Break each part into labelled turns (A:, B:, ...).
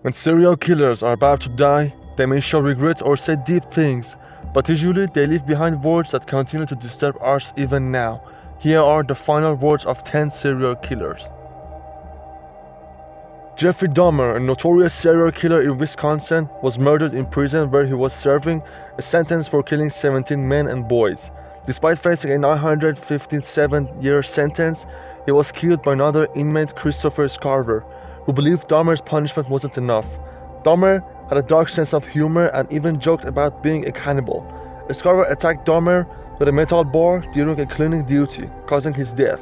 A: When serial killers are about to die, they may show regret or say deep things, but usually they leave behind words that continue to disturb us even now. Here are the final words of 10 serial killers. Jeffrey Dahmer, a notorious serial killer in Wisconsin, was murdered in prison where he was serving a sentence for killing 17 men and boys. Despite facing a 957-year sentence, he was killed by another inmate, Christopher Scarver, who believed Dahmer's punishment wasn't enough. Dahmer had a dark sense of humor and even joked about being a cannibal. Scarver attacked Dahmer with a metal bar during a cleaning duty, causing his death.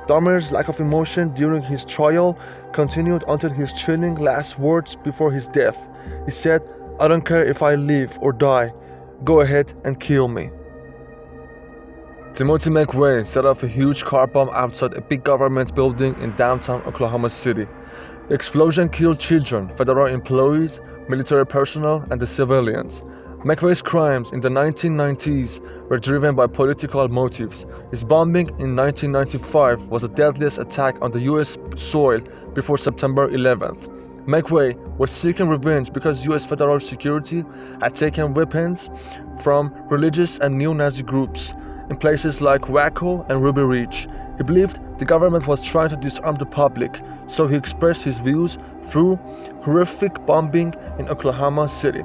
A: Dahmer's lack of emotion during his trial continued until his chilling last words before his death. He said, "I don't care if I live or die. Go ahead and kill me." Timothy McVeigh set off a huge car bomb outside a big government building in downtown Oklahoma City. The explosion killed children, federal employees, military personnel, and the civilians. McVeigh's crimes in the 1990s were driven by political motives. His bombing in 1995 was the deadliest attack on the US soil before September 11th. McVeigh was seeking revenge because US federal security had taken weapons from religious and neo-Nazi groups in places like Waco and Ruby Ridge. He believed the government was trying to disarm the public, so he expressed his views through horrific bombing in Oklahoma City.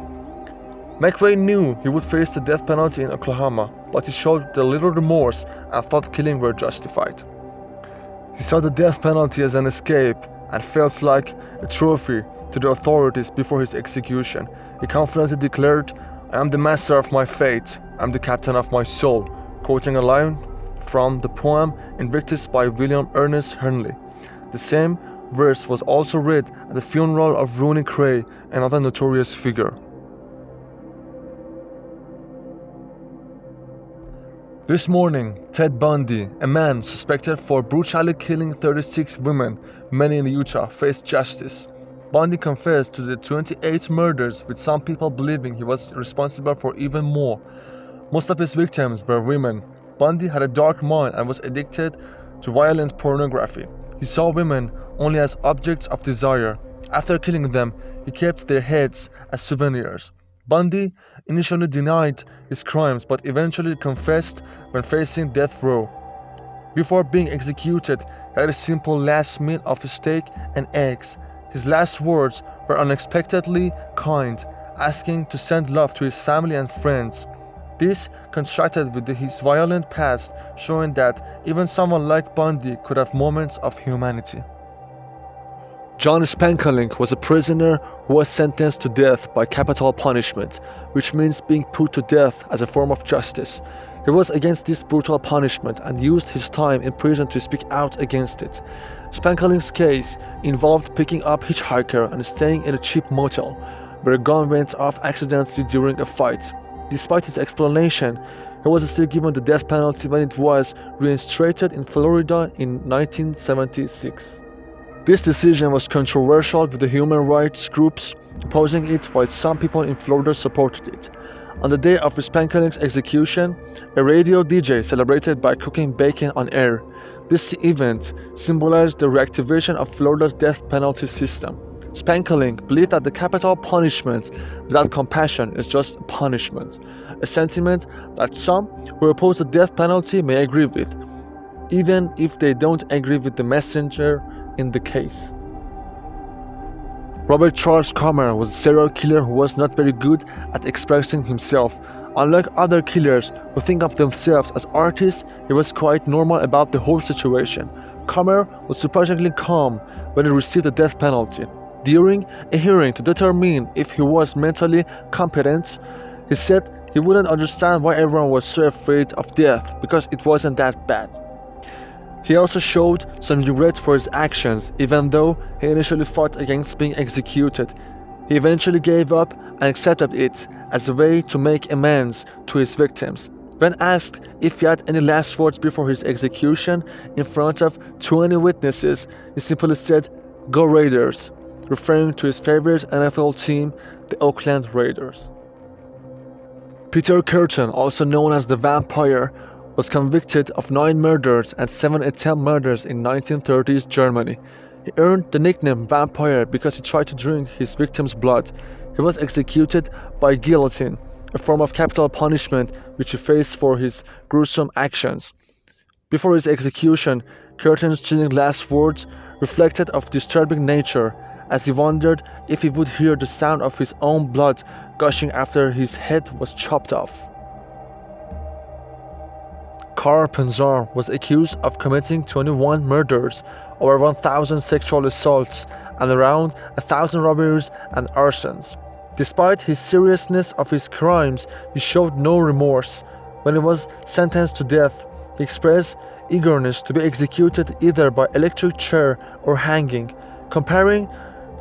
A: McVeigh knew he would face the death penalty in Oklahoma, but he showed the little remorse and thought killing were justified. He saw the death penalty as an escape and felt like a trophy to the authorities before his execution. He confidently declared, "I am the master of my fate, I am the captain of my soul," quoting a line from the poem Invictus by William Ernest Henley. The same verse was also read at the funeral of Rooney Cray, another notorious figure. This morning, Ted Bundy, a man suspected for brutally killing 36 women, many in Utah, faced justice. Bundy confessed to the 28 murders, with some people believing he was responsible for even more. Most of his victims were women. Bundy had a dark mind and was addicted to violent pornography. He saw women only as objects of desire. After killing them, he kept their heads as souvenirs. Bundy initially denied his crimes but eventually confessed when facing death row. Before being executed, he had a simple last meal of steak and eggs. His last words were unexpectedly kind, asking to send love to his family and friends. This contrasted with his violent past, showing that even someone like Bundy could have moments of humanity. John Spenkelink was a prisoner who was sentenced to death by capital punishment, which means being put to death as a form of justice. He was against this brutal punishment and used his time in prison to speak out against it. Spenkelink's case involved picking up a hitchhiker and staying in a cheap motel, where a gun went off accidentally during a fight. Despite his explanation, he was still given the death penalty when it was reinstated in Florida in 1976. This decision was controversial, with the human rights groups opposing it, while some people in Florida supported it. On the day of Spenkelink's execution, a radio DJ celebrated by cooking bacon on air. This event symbolized the reactivation of Florida's death penalty system. Spenkelink believed that the capital punishment without compassion is just punishment, a sentiment that some who oppose the death penalty may agree with, even if they don't agree with the messenger in the case. Robert Charles Comer was a serial killer who was not very good at expressing himself. Unlike other killers who think of themselves as artists, he was quite normal about the whole situation. Comer was surprisingly calm when he received the death penalty. During a hearing to determine if he was mentally competent, he said he wouldn't understand why everyone was so afraid of death because it wasn't that bad. He also showed some regret for his actions, even though he initially fought against being executed. He eventually gave up and accepted it as a way to make amends to his victims. When asked if he had any last words before his execution in front of 20 witnesses, he simply said, "Go Raiders," referring to his favorite NFL team, the Oakland Raiders. Peter Curtin, also known as the Vampire, was convicted of 9 murders and 7 attempt murders in 1930s Germany. He earned the nickname Vampire because he tried to drink his victim's blood. He was executed by guillotine, a form of capital punishment which he faced for his gruesome actions. Before his execution, Curtin's chilling last words reflected of disturbing nature, as he wondered if he would hear the sound of his own blood gushing after his head was chopped off. Karl Panzram was accused of committing 21 murders, over 1,000 sexual assaults, and around 1,000 robberies and arsons. Despite his seriousness of his crimes, he showed no remorse. When he was sentenced to death, he expressed eagerness to be executed either by electric chair or hanging, comparing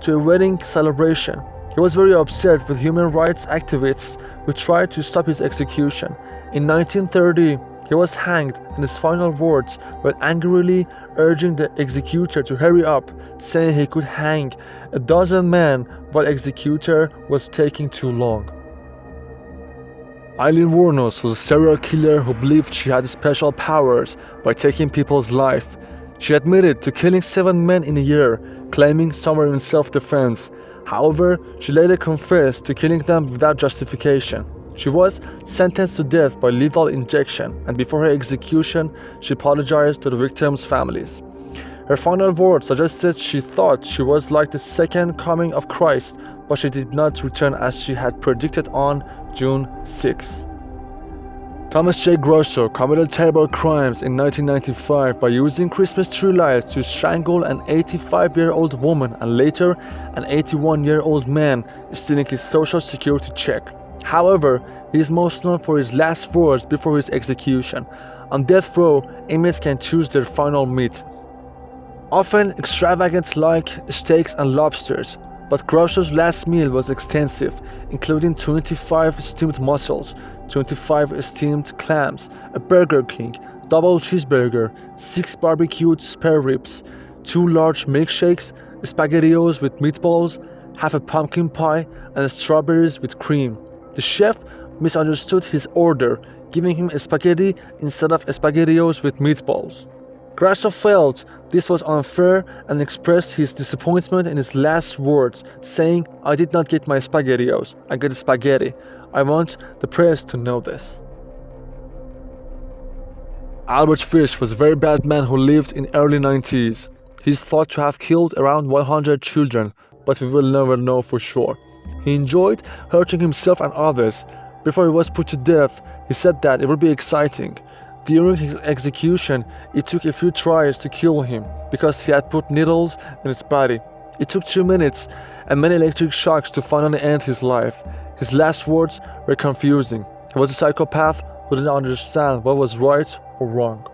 A: to a wedding celebration. He was very upset with human rights activists who tried to stop his execution. In 1930, he was hanged, and his final words were angrily urging the executor to hurry up, saying he could hang a dozen men while executor was taking too long. Eileen Wuornos was a serial killer who believed she had special powers by taking people's life. She admitted to killing 7 men in a year, claiming some were in self-defense. However, she later confessed to killing them without justification. She was sentenced to death by lethal injection, and before her execution, she apologized to the victims' families. Her final words suggested she thought she was like the second coming of Christ, but she did not return as she had predicted on June 6. Thomas J Grasso committed terrible crimes in 1995 by using Christmas tree lights to strangle an 85-year-old woman and later an 81-year-old man, stealing his social security check. However, he is most known for his last words before his execution. On death row, inmates can choose their final meat, often extravagant like steaks and lobsters, but Grasso's last meal was extensive, including 25 steamed mussels, 25 steamed clams, a Burger King double cheeseburger, 6 barbecued spare ribs, 2 large milkshakes, spaghettios with meatballs, half a pumpkin pie, and strawberries with cream. The chef misunderstood his order, giving him a spaghetti instead of spaghettios with meatballs. Grasso felt this was unfair and expressed his disappointment in his last words, saying, "I did not get my spaghettios, I got spaghetti. I want the press to know this." Albert Fish was a very bad man who lived in early 90s. He is thought to have killed around 100 children, but we will never know for sure. He enjoyed hurting himself and others. Before he was put to death, he said that it would be exciting. During his execution, it took a few tries to kill him because he had put needles in his body. It took 2 minutes and many electric shocks to finally end his life. His last words were confusing. He was a psychopath who didn't understand what was right or wrong.